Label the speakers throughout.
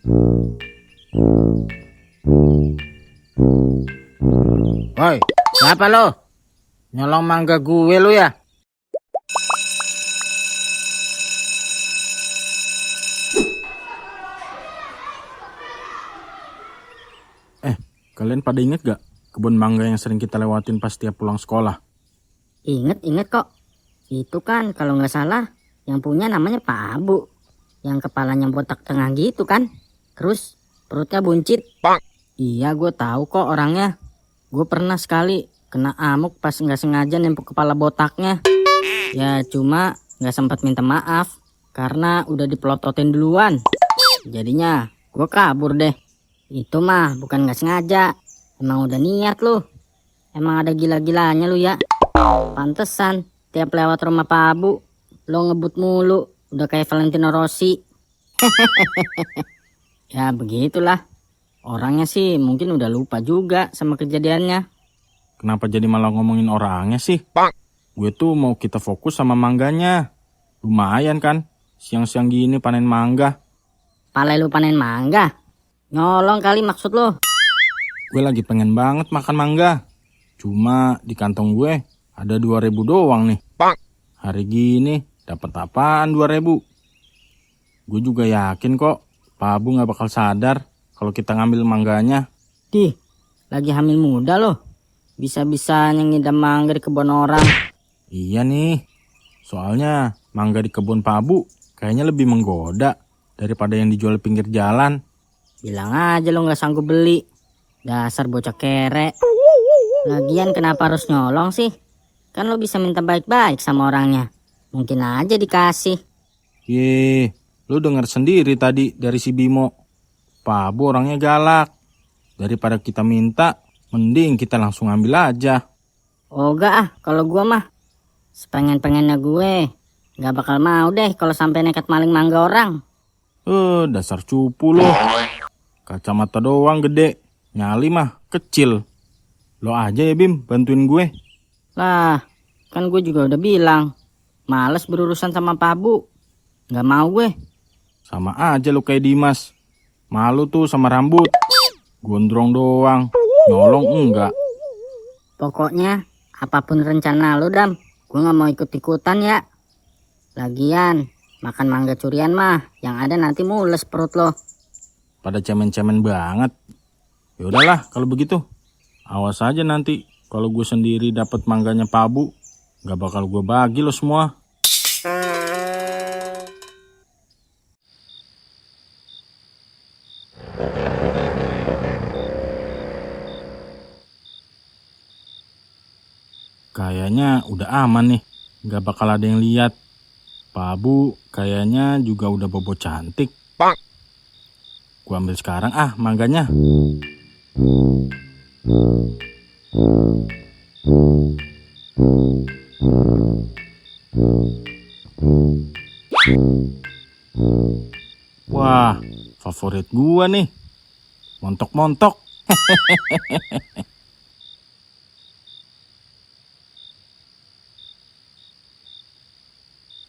Speaker 1: Woi, kenapa lo? Nyolong mangga gue lo ya?
Speaker 2: Kalian pada inget gak kebun mangga yang sering kita lewatin pas tiap pulang sekolah?
Speaker 3: Ingat kok. Itu kan kalau nggak salah yang punya namanya Pak Abu. Yang kepalanya botak tengah gitu kan. Terus perutnya buncit. Iya, gue tahu kok orangnya. Gue pernah sekali kena amuk pas nggak sengaja nempel kepala botaknya. Ya cuma nggak sempat minta maaf karena udah dipelototin duluan. Jadinya gue kabur deh. Itu mah bukan nggak sengaja. Emang udah niat lu. Emang ada gila-gilanya lu ya. Pantesan tiap lewat rumah Pak Abu lo ngebut mulu. Udah kayak Valentino Rossi. Ya begitulah. Orangnya sih mungkin udah lupa juga sama kejadiannya.
Speaker 2: Kenapa jadi malah ngomongin orangnya sih? Gue tuh mau kita fokus sama mangganya. Lumayan kan, siang-siang gini panen mangga.
Speaker 3: Pale lu panen mangga. Nyolong kali maksud lo.
Speaker 2: Gue lagi pengen banget makan mangga. Cuma di kantong gue ada 2.000 doang nih. Hari gini dapat apaan 2.000? Gue juga yakin kok Pak Abu gak bakal sadar kalau kita ngambil mangganya.
Speaker 3: Dih, lagi hamil muda loh. Bisa-bisanya ngidam mangga di kebun orang.
Speaker 2: Iya nih, soalnya mangga di kebun Pak Abu kayaknya lebih menggoda daripada yang dijual pinggir jalan.
Speaker 3: Bilang aja lo gak sanggup beli. Dasar bocah kere. Lagian kenapa harus nyolong sih? Kan lo bisa minta baik-baik sama orangnya. Mungkin aja dikasih.
Speaker 2: Ye, lu denger sendiri tadi dari si Bimo. Pak Abu orangnya galak. Daripada kita minta, mending kita langsung ambil aja.
Speaker 3: Oga ah, kalau gua mah sepengen-pengennya gue gak bakal mau deh kalau sampai nekat maling mangga orang.
Speaker 2: Dasar cupu lo. Kacamata doang gede, nyali mah kecil. Lo aja ya Bim, bantuin gue.
Speaker 3: Lah, kan gue juga udah bilang males berurusan sama Pak Abu. Gak mau gue.
Speaker 2: Sama aja lo kayak Dimas. Malu tuh sama rambut. Gondrong doang, nyolong enggak.
Speaker 3: Pokoknya apapun rencana lo Dam, gue gak mau ikut-ikutan ya. Lagian makan mangga curian mah yang ada nanti mules perut lo.
Speaker 2: Pada cemen-cemen banget. Ya udahlah kalau begitu. Awas aja nanti kalau gue sendiri dapat mangganya Pak Abu, gak bakal gue bagi lo semua. Kayaknya udah aman nih, gak bakal ada yang lihat. Pak Abu kayaknya juga udah bobo cantik. Gua ambil sekarang mangganya. Wah, favorit gua nih. Montok-montok.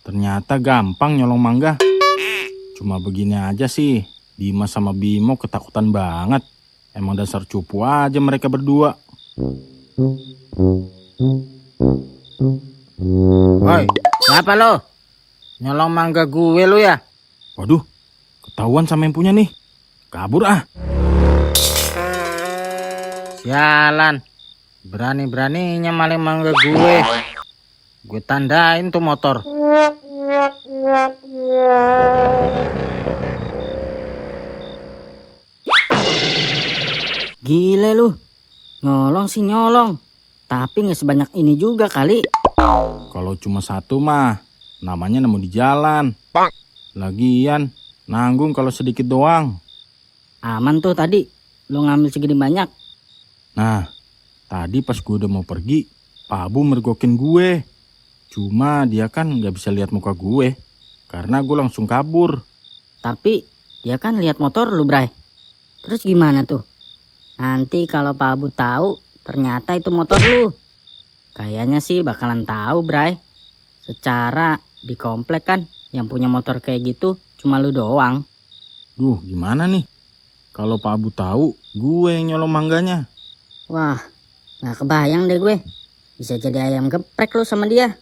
Speaker 2: Ternyata gampang nyolong mangga. Cuma begini aja sih. Dimas sama Bimo ketakutan banget. Emang dasar cupu aja mereka berdua.
Speaker 1: Woi, kenapa lo? Nyolong mangga gue lo ya?
Speaker 2: Waduh, ketahuan sama yang punya nih. Kabur
Speaker 1: Sialan. Berani-beraninya maling mangga gue. Gue tandain tuh motor.
Speaker 3: Gile lu, nyolong sih nyolong. Tapi gak sebanyak ini juga kali.
Speaker 2: Kalau cuma satu mah, namanya nemu di jalan. Lagian, nanggung kalau sedikit doang.
Speaker 3: Aman tuh tadi, lu ngambil segini banyak.
Speaker 2: Nah, tadi pas gue udah mau pergi, Pak Abu mergokin gue. Cuma dia kan gak bisa lihat muka gue, karena gue langsung kabur.
Speaker 3: Tapi dia kan lihat motor lu Bray. Terus gimana tuh? Nanti kalau Pak Abu tahu ternyata itu motor lu. Kayaknya sih bakalan tahu Bray. Secara di komplek kan yang punya motor kayak gitu cuma lu doang.
Speaker 2: Duh, gimana nih? Kalau Pak Abu tahu, gue yang nyolong mangganya.
Speaker 3: Wah, nggak kebayang deh gue. Bisa jadi ayam geprek lu sama dia.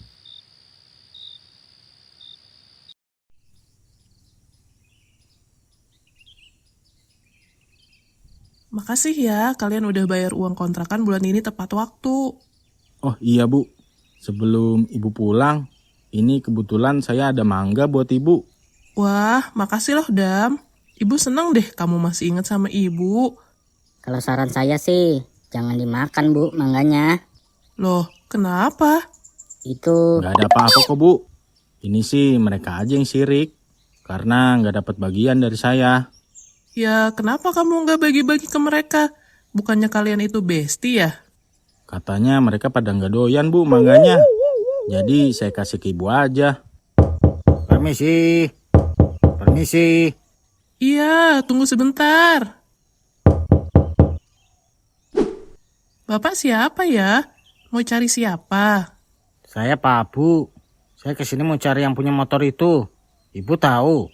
Speaker 4: Makasih ya, kalian udah bayar uang kontrakan bulan ini tepat waktu.
Speaker 2: Oh iya Bu, sebelum Ibu pulang, ini kebetulan saya ada mangga buat Ibu.
Speaker 4: Wah, makasih loh, Dam. Ibu seneng deh kamu masih ingat sama ibu.
Speaker 3: Kalau saran saya sih, jangan dimakan Bu mangganya.
Speaker 4: Loh, kenapa?
Speaker 3: Itu
Speaker 2: Nggak ada apa-apa kok Bu. Ini sih mereka aja yang sirik, karena nggak dapat bagian dari saya.
Speaker 4: Ya, kenapa kamu nggak bagi-bagi ke mereka? Bukannya kalian itu bestie ya?
Speaker 2: Katanya mereka pada nggak doyan Bu mangganya. Jadi saya kasih ke Ibu aja.
Speaker 1: Permisi. Permisi.
Speaker 4: Iya, tunggu sebentar. Bapak siapa ya? Mau cari siapa?
Speaker 1: Saya Pak Abu. Saya kesini mau cari yang punya motor itu. Ibu tahu.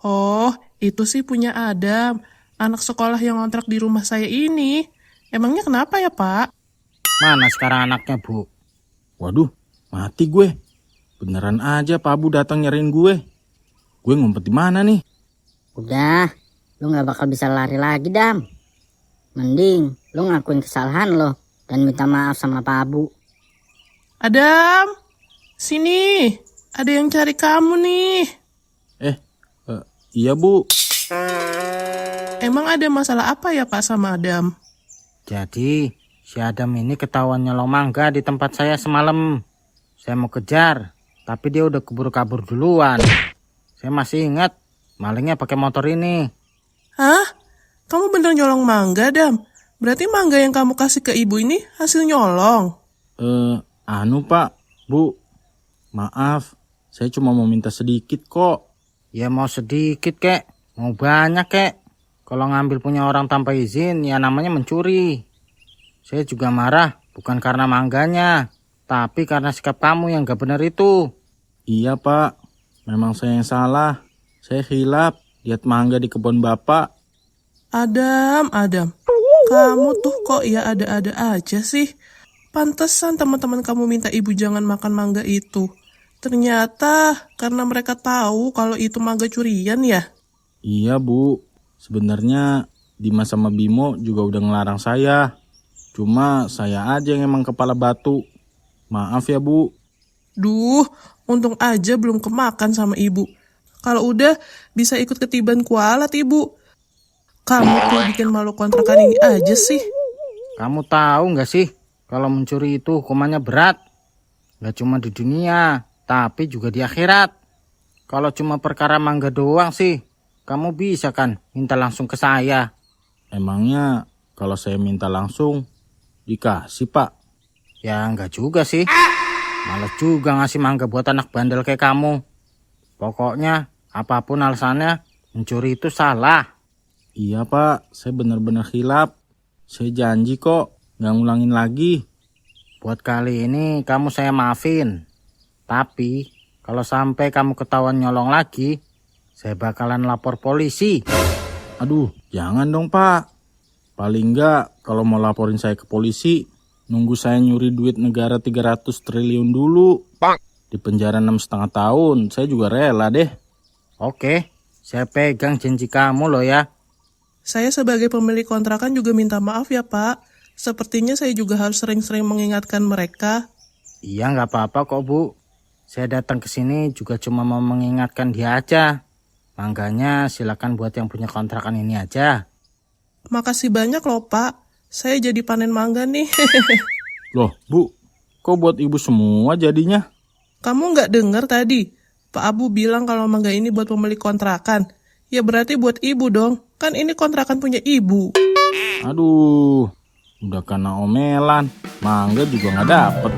Speaker 4: Oh, itu sih punya Adam, anak sekolah yang ngontrak di rumah saya ini. Emangnya kenapa ya, Pak?
Speaker 1: Mana sekarang anaknya, Bu?
Speaker 2: Waduh, mati gue. Beneran aja Pak Abu datang nyariin gue. Gue ngumpet di mana nih?
Speaker 3: udah, lu nggak bakal bisa lari lagi Dam. Mending lu ngakuin kesalahan lo dan minta maaf sama Pak Abu.
Speaker 4: Adam, sini. Ada yang cari kamu nih.
Speaker 2: Iya Bu.
Speaker 4: Emang ada masalah apa ya, Pak, sama Adam?
Speaker 1: Jadi, si Adam ini ketahuan nyolong mangga di tempat saya semalam. Saya mau kejar, tapi dia udah keburu kabur duluan. Saya masih ingat, malingnya pakai motor ini.
Speaker 4: Hah? Kamu bener nyolong mangga, Adam? Berarti mangga yang kamu kasih ke ibu ini hasil nyolong?
Speaker 2: Anu Pak, Bu. Maaf, saya cuma mau minta sedikit kok.
Speaker 1: Ya mau sedikit kek, mau banyak kek. Kalau ngambil punya orang tanpa izin, ya namanya mencuri. Saya juga marah, bukan karena mangganya, tapi karena sikap kamu yang gak benar itu.
Speaker 2: Iya Pak, memang saya yang salah. Saya hilap, lihat mangga di kebun Bapak.
Speaker 4: Adam, kamu tuh kok ya ada-ada aja sih. Pantesan teman-teman kamu minta ibu jangan makan mangga itu. Ternyata karena mereka tahu kalau itu mangga curian ya.
Speaker 2: Iya Bu, sebenarnya Dimas sama Bimo juga udah ngelarang saya. Cuma saya aja yang emang kepala batu. Maaf ya Bu.
Speaker 4: Duh, untung aja belum kemakan sama ibu. Kalau udah bisa ikut ketiban kualat ibu. Kamu tuh bikin malu kontrakan ini aja sih.
Speaker 1: Kamu tahu nggak sih, kalau mencuri itu hukumannya berat. Nggak cuma di dunia, tapi juga di akhirat. Kalau cuma perkara mangga doang sih, kamu bisa kan minta langsung ke saya.
Speaker 2: Emangnya kalau saya minta langsung dikasih Pak?
Speaker 1: Ya nggak juga sih. Males juga ngasih mangga buat anak bandel kayak kamu. Pokoknya apapun alasannya, mencuri itu salah.
Speaker 2: Iya Pak, saya benar-benar hilap. Saya janji kok nggak ngulangin lagi.
Speaker 1: Buat kali ini kamu saya maafin. Tapi kalau sampai kamu ketahuan nyolong lagi, saya bakalan lapor polisi.
Speaker 2: Aduh, jangan dong Pak. Paling nggak kalau mau laporin saya ke polisi, nunggu saya nyuri duit negara 300 triliun dulu. Di penjara 6,5 tahun, saya juga rela deh.
Speaker 1: Oke, saya pegang janji kamu loh ya.
Speaker 4: Saya sebagai pemilik kontrakan juga minta maaf ya Pak. Sepertinya saya juga harus sering-sering mengingatkan mereka.
Speaker 1: Iya nggak apa-apa kok Bu. Saya datang ke sini juga cuma mau mengingatkan dia aja. Mangganya silakan buat yang punya kontrakan ini aja.
Speaker 4: Makasih banyak loh Pak. Saya jadi panen mangga nih.
Speaker 2: Loh Bu, kok buat ibu semua jadinya?
Speaker 4: Kamu nggak dengar tadi? Pak Abu bilang kalau mangga ini buat pemilik kontrakan. Ya berarti buat ibu dong. Kan ini kontrakan punya ibu.
Speaker 2: Aduh, udah kena omelan, mangga juga nggak dapet.